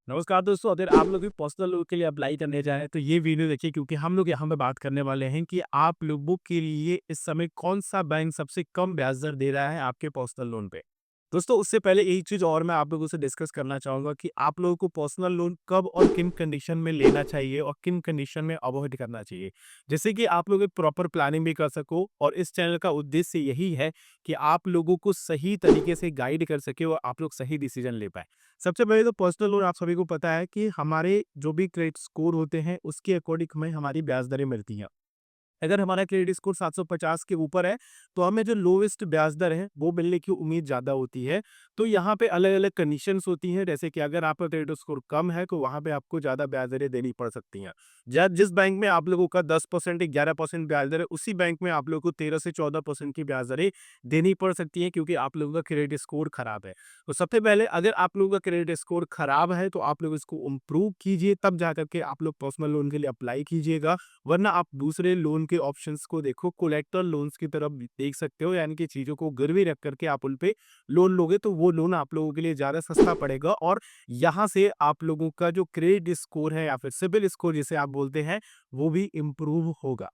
नमस्कार दोस्तों, अगर आप लोग भी पर्सनल लोन के लिए अप्लाई करने जाएँ हैं, तो ये वीडियो देखिए क्योंकि हम लोग यहाँ पे बात करने वाले हैं कि आप लोगों के लिए इस समय कौन-सा बैंक सबसे कम ब्याज दर दे रहा है आपके पर्सनल लोन पे। दोस्तों, उससे पहले एक चीज़ और मैं आप लोगों से डिस्कस करना चाहूँगा कि आप लोगों को पर्सनल लोन कब और किन कंडीशन में लेना चाहिए और किन कंडीशन में अवॉइड करना चाहिए। जिससे कि आप लोग एक प्रॉपर प्लानिंग भी कर सको और इस चैनल का उद्देश्य यही है कि आप लोगों को सही तरीके से गाइड कर सके और आप लोग सही डिसीजन ले पाएँ। सबसे पहले तो पर्सनल लोन आप सभी को पता है कि हमारे जो भी क्रेडिट स्कोर होते हैं उसके अकॉर्डिंग हमें हमारी ब्याज दरें मिलती हैं। अगर हमारा क्रेडिट स्कोर 750 के ऊपर है, तो हमें जो लोवेस्ट ब्याज दर है, वो मिलने की उम्मीद ज़्यादा होती है। तो यहाँ पे अलग-अलग कंडीशंस होती हैं, जैसे कि अगर आपका क्रेडिट स्कोर कम है, तो वहाँ पे आपको ज़्यादा ब्याज दरें देनी पड़ सकती हैं। ज जिस बैंक में आप लोगों का 10% 11% ब्याज दर है, उसी बैंक में आप लोगों को 13 से 14% की ब्याज दरें देनी पड़ सकती हैं, क्योंकि आप लोगों का क्रेडिट स्कोर खराब है। तो सबसे पहले अगर आप लोगों का क्रेडिट स्कोर खराब है, तो आप लोग इसको इम्प्रूव कीजिए, तब जाकर के आप लोग पर्सनल लोन के लिए अप्लाई कीजिएगा। वरना आप दूसरे लोन के ऑप्शंस को देखो, कोलेटरल लोन्स की तरफ भी देख सकते हो, यानी कि चीज़ों को गिरवी रख करके आप उन पे लोन लोगे तो वो लोन आप लोगों के लिए ज़्यादा सस्ता पड़ेगा और यहाँ से आप लोगों का जो क्रेडिट स्कोर है या फिर सिबिल स्कोर जिसे आप बोलते हैं, वो भी इम्प्रूव होगा।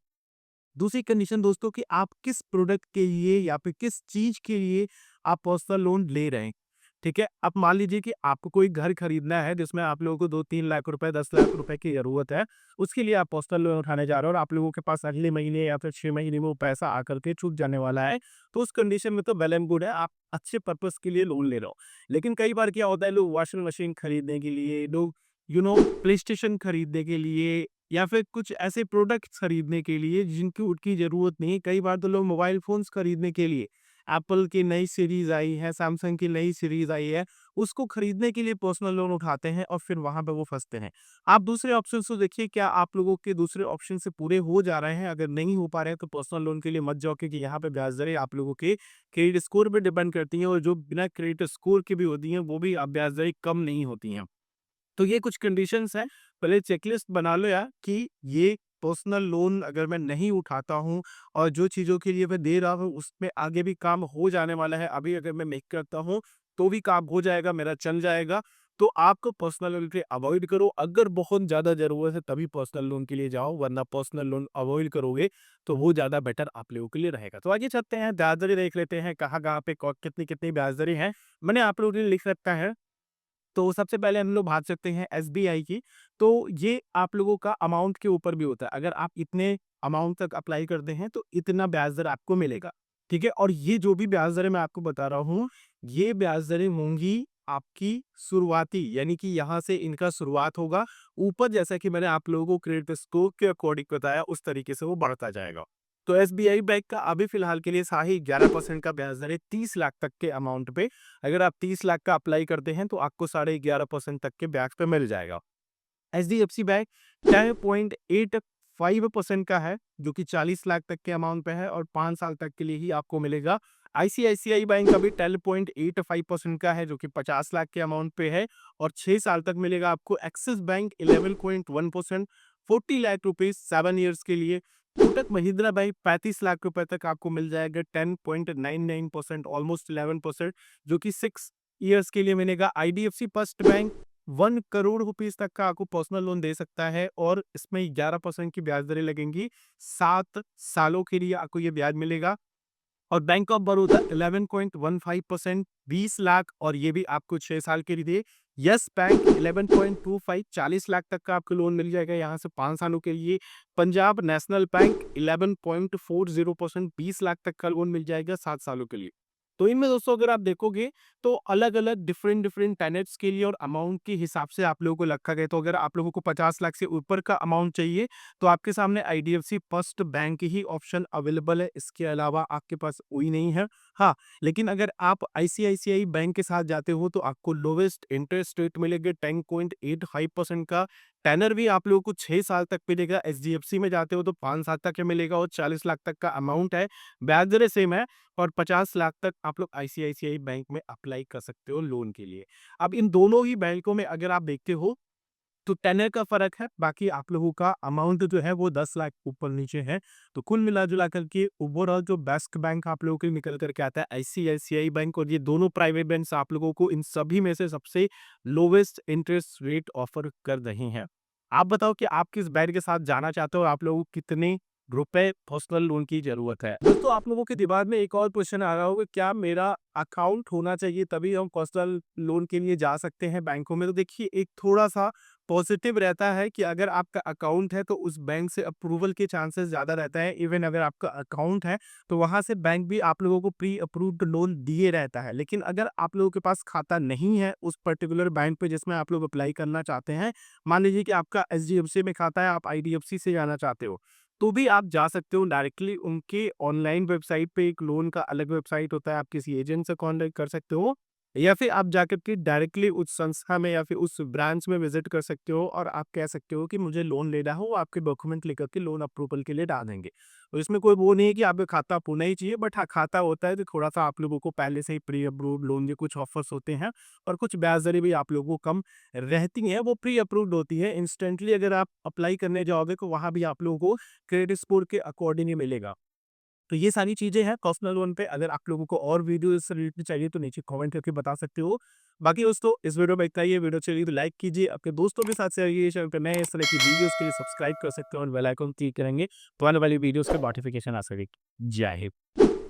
दूसरी कंडीशन दोस्तों कि आप किस प्रोडक्ट के लिए या फिर किस चीज़ के लिए आप पर्सनल लोन ले रहे हैं, ठीक है? अब मान लीजिए कि आपको कोई घर खरीदना है जिसमें आप लोगों को 2-3 लाख रुपए, 10 लाख रुपए की ज़रूरत है, उसके लिए आप पर्सनल लोन उठाने जा रहे हो और आप लोगों के पास अगले महीने या फिर 6 महीने में वो पैसा आकर के चूक जाने वाला है, तो उस कंडीशन में तो वेल एंड गुड है, आप अच्छे पर्पज़ के लिए लोन ले रहे हो। लेकिन कई बार क्या होता है, लोग वॉशिंग मशीन खरीदने के लिए, लोग प्लेस्टेशन खरीदने के लिए या फिर कुछ ऐसे प्रोडक्ट्स खरीदने के लिए जिनकी उनकी ज़रूरत नहीं है। कई बार तो लोग मोबाइल फ़ोन्स खरीदने के लिए एप्पल की नई सीरीज़ आई है, सैमसंग की नई सीरीज़ आई है, उसको खरीदने के लिए पर्सनल लोन उठाते हैं और फिर वहाँ पे वो फँसते हैं। आप दूसरे ऑप्शंस को देखिए, क्या आप लोगों के दूसरे ऑप्शन से पूरे हो जा रहे हैं? अगर नहीं हो पा रहे हैं तो पर्सनल लोन के लिए मत जाओ, क्योंकि यहाँ पे ब्याज दरें आप लोगों के क्रेडिट स्कोर पे डिपेंड करती हैं और जो बिना क्रेडिट स्कोर की भी होती हैं, वो भी ब्याज दरें कम नहीं होती हैं। तो ये कुछ कंडीशंस हैं, पहले चेकलिस्ट बना लो यार कि ये पर्सनल लोन अगर मैं नहीं उठाता हूँ और जो चीज़ों के लिए मैं दे रहा हूँ उसमें आगे भी काम हो जाने वाला है, अभी अगर मैं मेक करता हूँ तो भी काम हो जाएगा, मेरा चल जाएगा। तो आपको पर्सनल लोन के अवॉइड करो, अगर बहुत ज़्यादा ज़रूरत है तभी पर्सनल लोन के लिए जाओ, वरना पर्सनल लोन अवॉइड करोगे तो वो ज़्यादा बेटर आप लोगों के लिए रहेगा। तो आगे चलते हैं, ब्याज दरें देख लेते हैं, कहाँ-कहाँ पे कितनी-कितनी ब्याज दरें हैं। मैंने आप लोगों के लिए लिख रखा है। तो सबसे पहले हम लोग बात करते हैं एसबीआई की। तो ये आप लोगों का अमाउंट के ऊपर भी होता है। अगर आप इतने अमाउंट तक अप्लाई करते हैं तो इतना ब्याज दर आपको मिलेगा, ठीक है? और ये जो भी ब्याज दरें मैं आपको बता रहा हूँ, ये ब्याज दरें होंगी आपकी शुरुआती, यानी कि यहाँ से इनका शुरुआत होगा। ऊपर जैसा कि मैंने आप लोगों को क्रेडिट स्कोर के अकॉर्डिंग बताया, उस तरीके से वो बढ़ता जाएगा। तो एसबीआई बैंक का अभी फिलहाल के लिए शाही 11% का ब्याज दर है 30 लाख तक के अमाउंट पे। अगर आप 30 लाख का अप्लाई करते हैं तो आपको साढ़े 11% तक के ब्याज पे मिल जाएगा। एचडीएफसी बैंक 10.85% का है, जो कि 40 लाख तक के अमाउंट पे है और 5 साल तक के लिए ही आपको मिलेगा। आईसीआईसीआई बैंक का भी 10.85% का है, जो कि 50 लाख के अमाउंट पे है और 6 साल तक मिलेगा आपको। Axis bank 11.1%, 40 lakh rupees 7 years के लिए। कोटक महिंद्रा बैंक 35 लाख रुपए तक आपको मिल जाएगा, 10.99%, ऑलमोस्ट 11%, जो कि 6 ईयर्स के लिए मिलेगा। IDFC first bank 1 crore rupees तक का आपको पर्सनल लोन दे सकता है और इसमें 11% की ब्याज दरें लगेंगी। 7 सालों के लिए आपको ये ब्याज मिलेगा। और बैंक ऑफ बड़ौदा 11.15%, 20 लाख, और ये भी आपको 6 साल के लिए। यस बैंक 11.25, 40 लाख तक का आपको लोन मिल जाएगा यहाँ से 5 सालों के लिए। पंजाब नेशनल बैंक 11.40%, 20 लाख तक का लोन मिल जाएगा 7 सालों के लिए। तो इनमें दोस्तों अगर आप देखोगे तो अलग-अलग डिफरेंट टेनेट्स के लिए और अमाउंट के हिसाब से आप लोगों को रखा गया है। तो अगर आप लोगों को 50 लाख से ऊपर का अमाउंट चाहिए तो आपके सामने आईडीएफसी फर्स्ट बैंक ही ऑप्शन अवेलेबल है, इसके अलावा आपके पास कोई नहीं है। हाँ, लेकिन अगर आप आईसीआईसीआई बैंक के साथ जाते हो तो आपको लोवेस्ट इंटरेस्ट रेट मिलेगा 10.85% का। टेनर भी आप लोगों को 6 साल तक मिलेगा। एचडीएफसी में जाते हो तो 5 साल तक का मिलेगा और 40 लाख तक का अमाउंट है। ब्याज दरें सेम है और 50 लाख तक आप लोग आईसीआईसीआई बैंक में अप्लाई कर सकते हो लोन के लिए। अब इन दोनों ही बैंकों में अगर आप देखते हो तो टेनर का फ़र्क है, बाकी आप लोगों का अमाउंट जो है वो 10 लाख ऊपर-नीचे है। तो कुल मिला-जुला कर के ओवरऑल जो बेस्ट बैंक आप लोगों के लिए निकल कर के आता है आईसीआईसीआई बैंक, और ये दोनों प्राइवेट बैंक्स आप लोगों को इन सभी में से सबसे लोवेस्ट इंटरेस्ट रेट ऑफ़र कर रहे हैं। आप बताओ कि आप किस बैंक के साथ जाना चाहते हो? आप लोगों को कितने रुपए पर्सनल लोन की ज़रूरत है? दोस्तों, आप लोगों के दिमाग में एक और क्वेश्चन आ रहा होगा, क्या मेरा अकाउंट होना चाहिए तभी हम पर्सनल लोन के लिए जा सकते हैं बैंकों में? तो देखिए, एक थोड़ा-सा पॉजिटिव रहता है कि अगर आपका अकाउंट है तो उस बैंक से अप्रूवल के चांसेस ज़्यादा रहता है। इवन अगर आपका अकाउंट है तो वहाँ से बैंक भी आप लोगों को प्री अप्रूव्ड लोन दिए रहता है। लेकिन अगर आप लोगों के पास खाता नहीं है उस पर्टिकुलर बैंक पे जिसमें आप लोग अप्लाई करना चाहते हैं, मान लीजिए कि आपका एचडीएफसी में खाता है, आप आईडीएफसी से जाना चाहते हो, तो भी आप जा सकते हो डायरेक्टली उनके ऑनलाइन वेबसाइट पे। एक लोन का अलग वेबसाइट होता है, आप किसी एजेंट से कॉन्टैक्ट कर सकते हो, या फिर आप जाकर के डायरेक्टली उस संस्था में या फिर उस ब्रांच में विजिट कर सकते हो और आप कह सकते हो कि मुझे लोन लेना हो, वो आपके डॉक्यूमेंट लेकर के लोन अप्रूवल के लिए डाल देंगे। तो इसमें कोई वो नहीं है कि आपका खाता होना ही चाहिए, बट हाँ, खाता होता है तो थोड़ा-सा आप लोगों को पहले से ही प्री अप्रूव्ड लोन के कुछ ऑफर्स होते हैं और कुछ ब्याज दरें भी आप लोगों को कम रहती हैं, वो प्री अप्रूव्ड होती है। इंस्टेंटली अगर आप अप्लाई करने जाओगे तो वहाँ भी आप लोगों को क्रेडिट स्कोर के अकॉर्डिंग ही मिलेगा। तो ये सारी चीज़ें हैं पर्सनल लोन पे। अगर आप लोगों को और वीडियो इससे रिलेटेड चाहिए तो नीचे कमेंट करके बता सकते हो। बाकी दोस्तों, इस वीडियो में इतना ही है। वीडियो अच्छी लगी तो लाइक कीजिए, अपने दोस्तों के साथ शेयर कीजिए। चैनल पे नए इस तरह की वीडियोज़ के लिए सब्सक्राइब कर सकते हो और बेल आइकन क्लिक करेंगे तो आने वाली वीडियोज़ के नोटिफिकेशन आ सकेगी। जय हिंद।